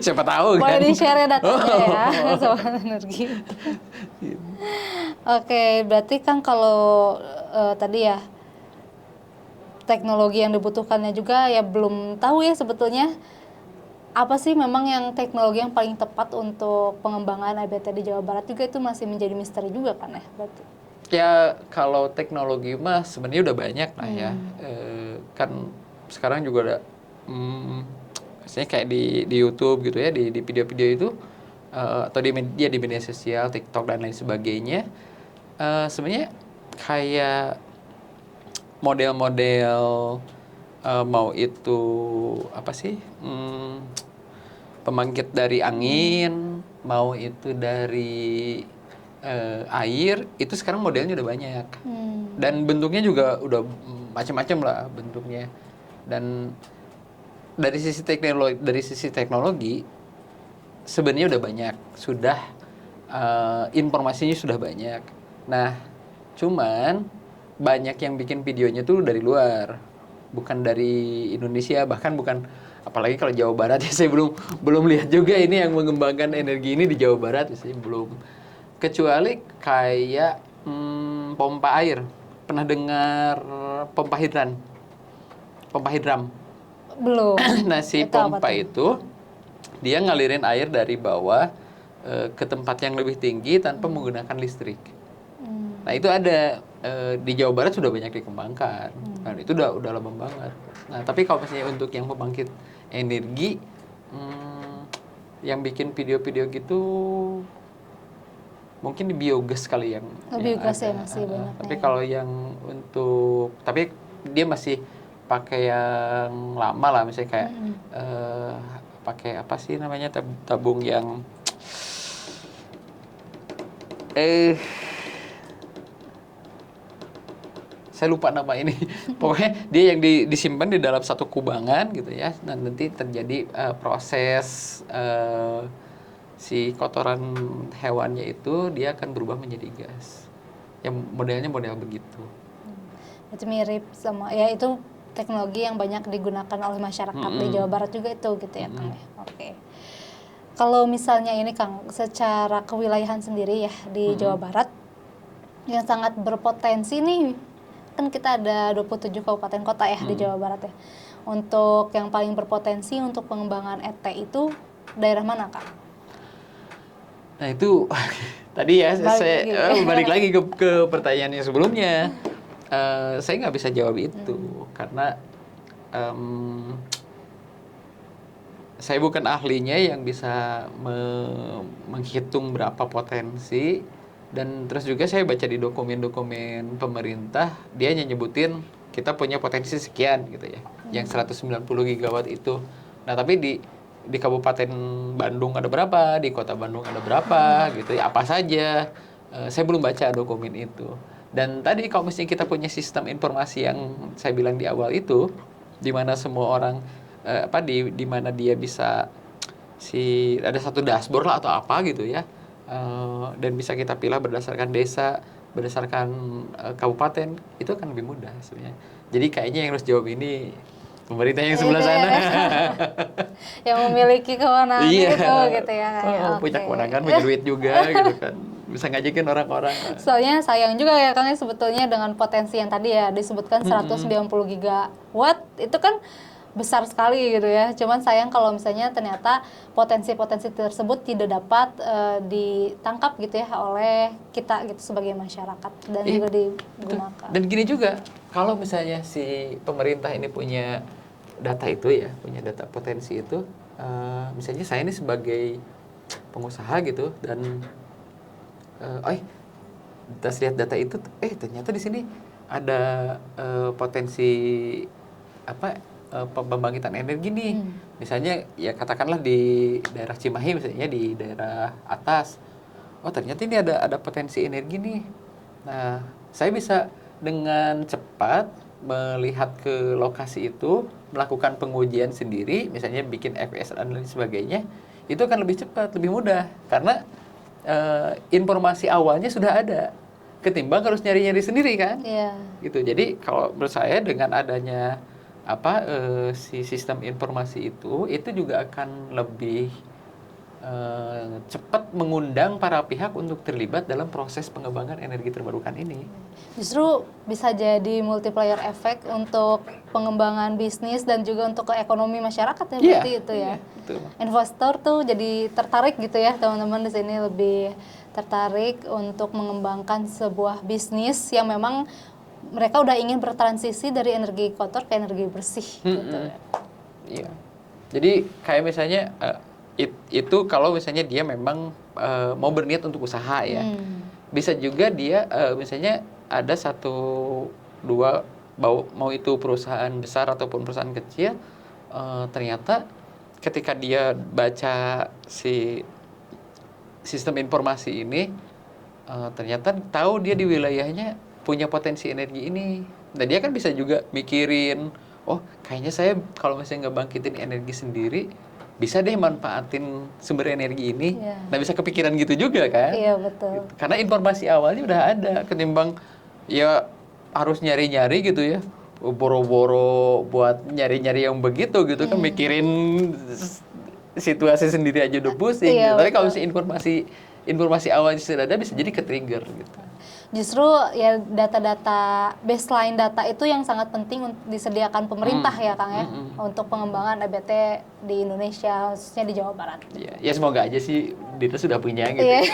Siapa tahu kan. Boleh di-share datanya ya soal energi. Oke, berarti kan kalau tadi ya teknologi yang dibutuhkannya juga ya belum tahu ya sebetulnya apa sih memang yang teknologi yang paling tepat untuk pengembangan IBT di Jawa Barat juga itu masih menjadi misteri juga kan ya berarti. Ya kalau teknologi mah sebenarnya udah banyak lah ya. Kan sekarang juga ada misalnya kayak di YouTube gitu ya, di video-video itu atau di media sosial, TikTok dan lain sebagainya. Sebenarnya kayak model-model mau itu apa sih? Pembangkit dari angin, mau itu dari air, itu sekarang modelnya udah banyak. Dan bentuknya juga udah macam-macam lah bentuknya. Dan dari sisi teknologi sebenarnya udah banyak, sudah informasinya sudah banyak. Nah, cuman banyak yang bikin videonya tuh dari luar, bukan dari Indonesia, bahkan bukan, apalagi kalau Jawa Barat ya saya belum lihat juga ini yang mengembangkan energi ini di Jawa Barat, saya belum. Kecuali kayak pompa air. Pernah dengar pompa hidran? Pompa hidram? Belum. Nah, si pompa itu dia ngalirin air dari bawah ke tempat yang lebih tinggi tanpa menggunakan listrik. Nah, itu ada di Jawa Barat sudah banyak dikembangkan. Dan itu udah lama banget. Nah, tapi kalau misalnya untuk yang pembangkit energi yang bikin video-video gitu mungkin di biogas kali yang biogas ya ada. masih banyak. Tapi kalau yang untuk dia masih pakai yang lama lah, misalnya kayak pakai apa sih namanya tabung yang saya lupa nama ini. Pokoknya dia yang disimpan di dalam satu kubangan gitu ya. Dan nanti terjadi proses si kotoran hewannya itu dia akan berubah menjadi gas. Yang modelnya model begitu. Itu mirip sama ya itu teknologi yang banyak digunakan oleh masyarakat di Jawa Barat juga itu gitu ya Kang. Oke. Kalau misalnya ini Kang secara kewilayahan sendiri ya di Jawa Barat yang sangat berpotensi nih, kan kita ada 27 kabupaten kota ya di Jawa Barat ya. Untuk yang paling berpotensi untuk pengembangan ET itu daerah mana Kang? Nah itu tadi ya saya balik lagi ke pertanyaan yang sebelumnya. Saya nggak bisa jawab itu karena saya bukan ahlinya yang bisa menghitung berapa potensi. Dan terus juga saya baca di dokumen-dokumen pemerintah, dia hanya nyebutin kita punya potensi sekian gitu ya, yang 190 gigawatt itu. Nah tapi di Kabupaten Bandung ada berapa, di Kota Bandung ada berapa gitu ya, apa saja. Saya belum baca dokumen itu. Dan tadi kalau misalnya kita punya sistem informasi yang saya bilang di awal itu, di mana semua orang di mana dia bisa ada satu dashboard lah atau apa gitu ya. Dan bisa kita pilih berdasarkan desa, berdasarkan kabupaten, itu akan lebih mudah sebenarnya. Jadi kayaknya yang harus jawab ini pemerintah yang sebelah sana. Yang memiliki kewenangan itu gitu ya. Punya kewenangan, punya duit juga gitu kan. Bisa ngajakin orang-orang. Soalnya sayang juga ya Kang sebetulnya dengan potensi yang tadi ya disebutkan 190 gigawatt itu kan besar sekali gitu ya. Cuman sayang kalau misalnya ternyata potensi-potensi tersebut tidak dapat ditangkap gitu ya oleh kita gitu sebagai masyarakat dan juga digunakan. Dan gini juga, kalau misalnya si pemerintah ini punya data itu ya, punya data potensi itu, misalnya saya ini sebagai pengusaha gitu dan lihat data itu, ternyata di sini ada potensi pembangkitan energi nih. Misalnya ya katakanlah di daerah Cimahi misalnya di daerah atas. Oh ternyata ini ada potensi energi nih. Nah saya bisa dengan cepat melihat ke lokasi itu, melakukan pengujian sendiri, misalnya bikin FS dan lain sebagainya, itu akan lebih cepat, lebih mudah karena informasi awalnya sudah ada. Ketimbang harus nyari-nyari sendiri kan? Iya. Gitu. Jadi kalau menurut saya dengan adanya si sistem informasi itu juga akan lebih cepat mengundang para pihak untuk terlibat dalam proses pengembangan energi terbarukan ini. Justru bisa jadi multiplier efek untuk pengembangan bisnis dan juga untuk ke ekonomi masyarakat ya, berarti itu ya. Betul. Investor tuh jadi tertarik gitu ya, teman-teman di sini lebih tertarik untuk mengembangkan sebuah bisnis yang memang mereka udah ingin bertransisi dari energi kotor ke energi bersih gitu ya. Iya. Jadi kayak misalnya itu kalau misalnya dia memang mau berniat untuk usaha ya. Bisa juga dia misalnya ada 1, 2 mau itu perusahaan besar ataupun perusahaan kecil, ternyata ketika dia baca si sistem informasi ini, ternyata tahu dia di wilayahnya punya potensi energi ini. Nah dia kan bisa juga mikirin, oh kayaknya saya kalau misalnya ngebangkitin energi sendiri, bisa deh manfaatin sumber energi ini. Nah bisa kepikiran gitu juga kan? Iya betul. Gitu. Karena informasi awalnya udah ada, ketimbang ya harus nyari-nyari gitu ya, boro-boro buat nyari-nyari yang begitu gitu kan, mikirin situasi sendiri aja udah pusing. Iya, gitu. Tapi kalau betul. misalnya informasi awalnya sudah ada, bisa jadi ke-trigger gitu. Justru ya data-data, baseline data itu yang sangat penting disediakan pemerintah ya Kang ya, untuk pengembangan EBT di Indonesia, khususnya di Jawa Barat. Ya semoga aja sih Dita sudah punya gitu. Iya.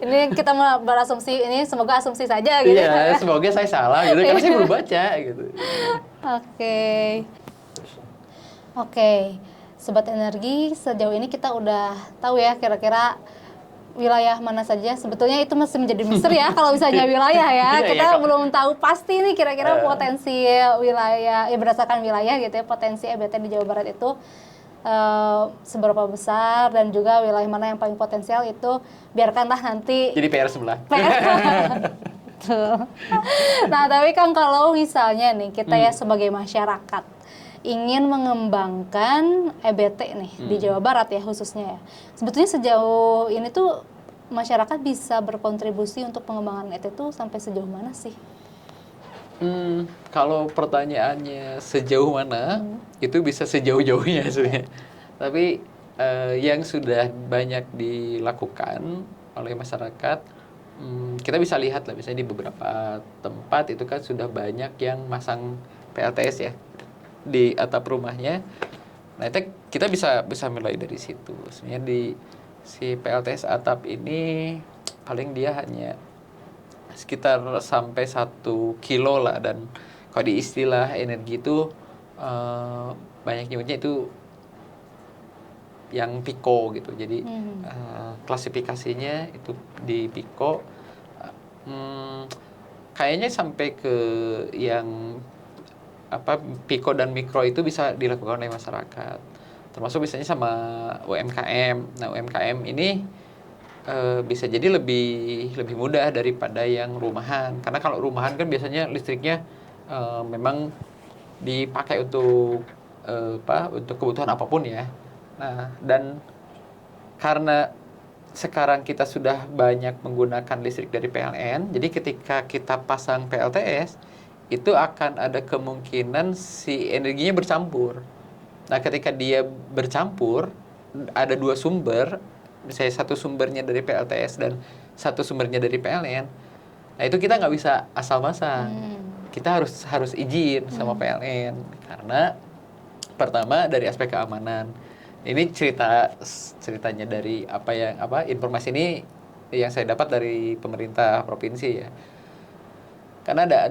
Ini kita berasumsi, ini semoga asumsi saja gitu. Iya, semoga saya salah gitu, karena saya baru baca gitu. Oke. Sobat Energi, sejauh ini kita udah tahu ya kira-kira wilayah mana saja. Sebetulnya itu masih menjadi misteri ya kalau misalnya wilayah ya. Kita belum tahu pasti nih kira-kira potensi wilayah, ya berdasarkan wilayah gitu ya, potensi EBT di Jawa Barat itu seberapa besar, dan juga wilayah mana yang paling potensial itu biarkanlah nanti Jadi PR sebelah. Betul. Nah, tapi kan kalau misalnya nih kita ya sebagai masyarakat ingin mengembangkan EBT nih di Jawa Barat ya khususnya ya. Sebetulnya sejauh ini tuh masyarakat bisa berkontribusi untuk pengembangan EBT itu sampai sejauh mana sih? Kalau pertanyaannya sejauh mana, itu bisa sejauh-jauhnya sebenarnya. Tapi yang sudah banyak dilakukan oleh masyarakat, kita bisa lihat lah, misalnya di beberapa tempat itu kan sudah banyak yang masang PLTS ya di atap rumahnya. Nah itu kita bisa mulai dari situ. Sebenarnya di si PLTS atap ini paling dia hanya sekitar sampai 1 kilo lah, dan kalau di istilah energi itu banyak nyebutnya itu yang Pico gitu. Jadi klasifikasinya itu di Pico. Kayaknya sampai ke yang Pico dan mikro itu bisa dilakukan oleh masyarakat, termasuk misalnya sama UMKM. Nah UMKM ini bisa jadi lebih mudah daripada yang rumahan, karena kalau rumahan kan biasanya listriknya memang dipakai untuk untuk kebutuhan apapun ya. Nah dan karena sekarang kita sudah banyak menggunakan listrik dari PLN, jadi ketika kita pasang PLTS itu akan ada kemungkinan si energinya bercampur. Nah, ketika dia bercampur, ada 2 sumber, misalnya satu sumbernya dari PLTS dan satu sumbernya dari PLN. Nah, itu kita nggak bisa asal masang. Kita harus izin sama PLN, karena pertama dari aspek keamanan. Ini ceritanya dari informasi ini yang saya dapat dari pemerintah provinsi ya. Karena ada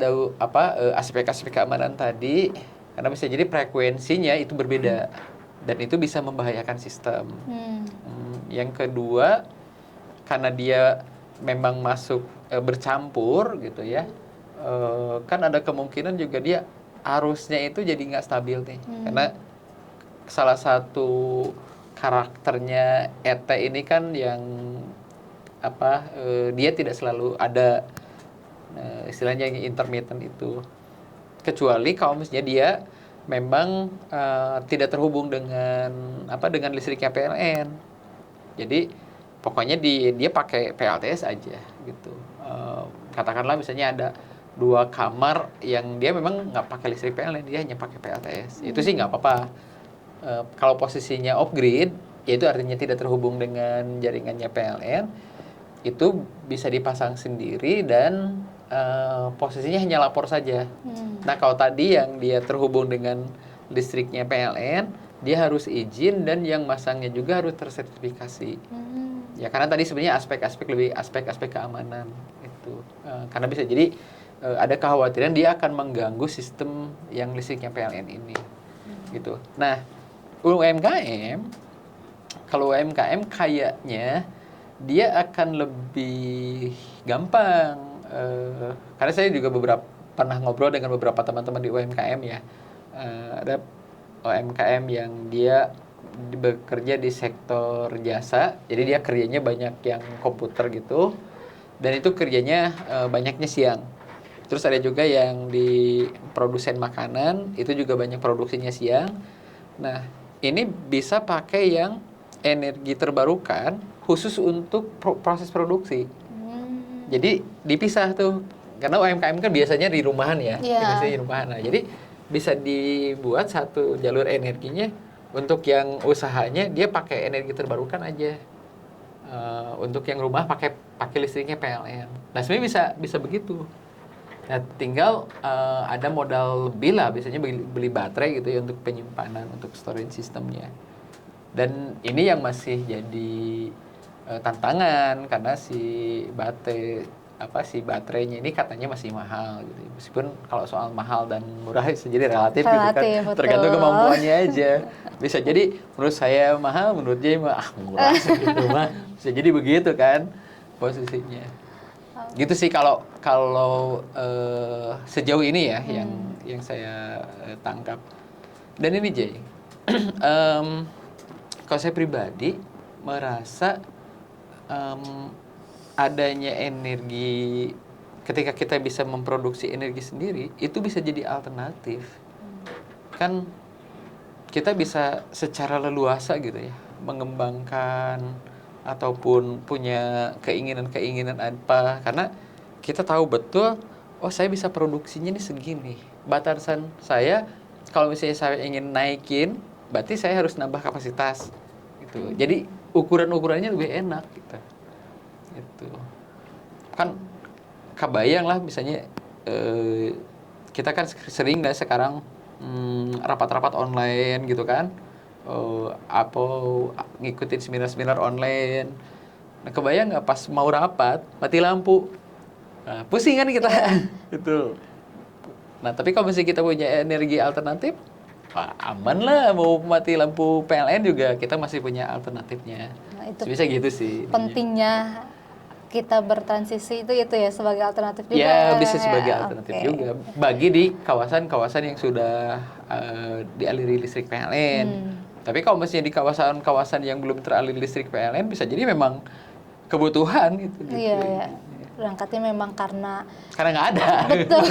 aspek-aspek keamanan tadi, karena bisa jadi frekuensinya itu berbeda dan itu bisa membahayakan sistem. Yang kedua, karena dia memang masuk bercampur gitu ya, kan ada kemungkinan juga dia arusnya itu jadi nggak stabil nih. Karena salah satu karakternya ET ini kan yang dia tidak selalu ada istilahnya yang intermittent itu. Kecuali kalau misalnya dia memang tidak terhubung dengan listriknya PLN. Jadi pokoknya dia pakai PLTS aja gitu. Katakanlah misalnya ada 2 kamar yang dia memang nggak pakai listrik PLN, dia hanya pakai PLTS. Itu sih nggak apa-apa. Kalau posisinya off grid, yaitu artinya tidak terhubung dengan jaringannya PLN, itu bisa dipasang sendiri dan posisinya hanya lapor saja. Nah, kalau tadi yang dia terhubung dengan listriknya PLN, dia harus izin dan yang masangnya juga harus tersertifikasi. Ya, karena tadi sebenarnya aspek-aspek keamanan itu. Karena bisa jadi ada kekhawatiran dia akan mengganggu sistem yang listriknya PLN ini. Gitu. Nah, kalau UMKM kayaknya dia akan lebih gampang. Karena saya juga pernah ngobrol dengan beberapa teman-teman di UMKM ya. Ada UMKM yang dia bekerja di sektor jasa, jadi dia kerjanya banyak yang komputer gitu, dan itu kerjanya banyaknya siang. Terus ada juga yang di produsen makanan, itu juga banyak produksinya siang. Nah, ini bisa pakai yang energi terbarukan khusus untuk proses produksi. Jadi dipisah tuh, karena UMKM kan biasanya di rumahan ya, biasanya di rumahan. Nah, jadi bisa dibuat satu jalur energinya untuk yang usahanya dia pakai energi terbarukan aja. Untuk yang rumah pakai listriknya PLN. Nah, sebenarnya bisa begitu. Nah, tinggal ada modal lebih lah, biasanya beli baterai gitu ya untuk penyimpanan, untuk storage sistemnya. Dan ini yang masih jadi tantangan karena si baterainya ini katanya masih mahal gitu. Meskipun kalau soal mahal dan murah itu jadi relatif gitu kan. Betul. Tergantung kemampuannya aja. Bisa jadi menurut saya mahal, menurut dia murah gitu mah. Bisa jadi begitu kan posisinya. Gitu sih kalau sejauh ini ya yang saya tangkap. Dan ini Jay, kalau saya pribadi merasa adanya energi, ketika kita bisa memproduksi energi sendiri, itu bisa jadi alternatif. Kan kita bisa secara leluasa gitu ya, mengembangkan ataupun punya keinginan-keinginan apa, karena kita tahu betul, oh saya bisa produksinya nih segini. Batasan saya, kalau misalnya saya ingin naikin, berarti saya harus nambah kapasitas. Gitu. Jadi ukuran-ukurannya lebih enak gitu. Gitu. Kan kebayang lah misalnya kita kan sering lah sekarang rapat-rapat online gitu kan, ngikutin seminar-seminar online. Nah, kebayang nggak pas mau rapat mati lampu, nah, pusing kan kita. Gitu. Nah, tapi kalau misalnya kita punya energi alternatif, aman lah, mau mati lampu PLN juga kita masih punya alternatifnya. Nah, itu bisa gitu sih. Pentingnya kita bertransisi itu ya sebagai alternatif juga. Ya, bisa sebagai alternatif juga bagi di kawasan-kawasan yang sudah dialiri listrik PLN. Tapi kalau misalnya di kawasan-kawasan yang belum teraliri listrik PLN, bisa jadi memang kebutuhan gitu. Iya. Berangkatnya memang karena nggak ada. Betul.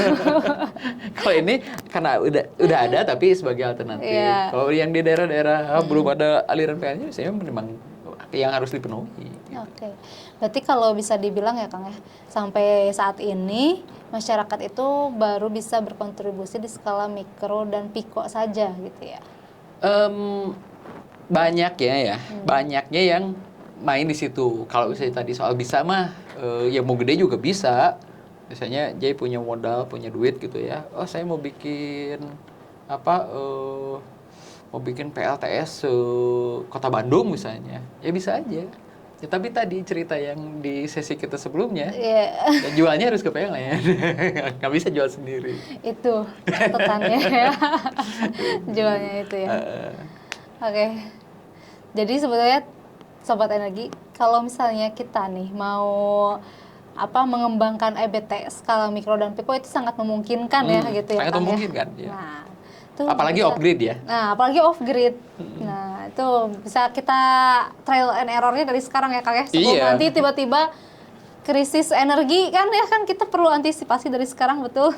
Kalau ini karena udah ada tapi sebagai alternatif. Yeah. Kalau yang di daerah-daerah belum ada aliran PLN, saya memang yang harus dipenuhi. Oke. Berarti kalau bisa dibilang ya Kang ya, sampai saat ini masyarakat itu baru bisa berkontribusi di skala mikro dan piko saja gitu ya. Banyaknya ya. Banyaknya yang main di situ. Kalau misalnya tadi soal bisa mah ya mau gede juga bisa. Misalnya Jay punya modal, punya duit gitu ya. Oh, saya mau bikin mau bikin PLTS Kota Bandung misalnya. Ya bisa aja. Ya, tapi tadi cerita yang di sesi kita sebelumnya, ya jualnya harus ke PLN. Nggak bisa jual sendiri. Itu catatannya ya. Jualnya itu ya. Oke. Jadi sebenarnya Sobat Energi, kalau misalnya kita nih mau mengembangkan EBT skala mikro dan piko itu sangat memungkinkan ya gitu ya sangat Kang, memungkinkan, ya. ya. Nah, itu Apalagi bisa- off grid ya. Nah, apalagi off grid. Nah, itu bisa kita trial and errornya dari sekarang ya Kang ya. Sebelum Iya. nanti tiba-tiba krisis energi kan ya, kan kita perlu antisipasi dari sekarang, betul.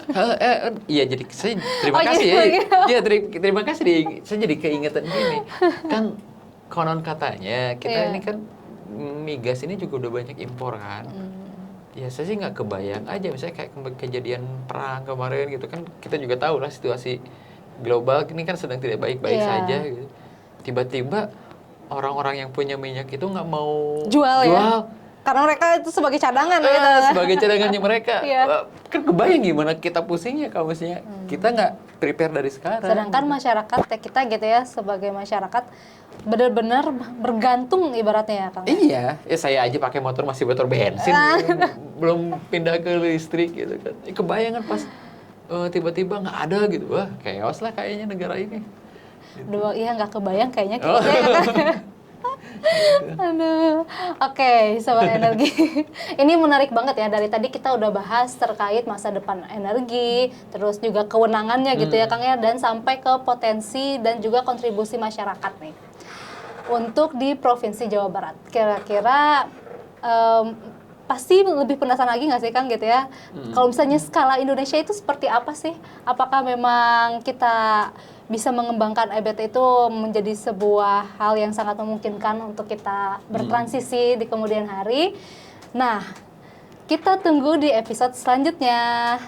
Iya, jadi saya terima Oh, kasih gitu, ya. gitu. Iya, terima kasih. Saya jadi keingetan gini. Kan konon katanya kita Iya. ini kan migas ini juga udah banyak impor kan. Ya saya sih nggak kebayang aja misalnya kayak kejadian perang kemarin gitu kan, kita juga tahu lah situasi global ini kan sedang tidak baik-baik Iya. saja gitu. Tiba-tiba orang-orang yang punya minyak itu nggak mau Jual ya. Karena mereka itu sebagai cadangan gitu. sebagai cadangannya mereka. Iya. Kan kebayang gimana kita pusingnya kalau misalnya kita nggak prepare dari sekarang. Sedangkan masyarakat ya, kita gitu ya sebagai masyarakat benar-benar bergantung ibaratnya ya Kang. Iya, ya saya aja pakai motor masih motor bensin, belum pindah ke listrik gitu kan. Kebayangan pas tiba-tiba nggak ada gitu, wah chaos lah kayaknya negara ini. Aduh, iya nggak kebayang kayaknya Oh. Aduh, oke, sobat energi. Ini menarik banget ya, dari tadi kita udah bahas terkait masa depan energi, terus juga kewenangannya gitu ya Kang ya, dan sampai ke potensi dan juga kontribusi masyarakat nih. Untuk di Provinsi Jawa Barat, kira-kira pasti lebih penasaran lagi nggak sih Kang gitu ya? Kalau misalnya skala Indonesia itu seperti apa sih? Apakah memang kita bisa mengembangkan EBT itu menjadi sebuah hal yang sangat memungkinkan untuk kita bertransisi di kemudian hari? Nah, kita tunggu di episode selanjutnya.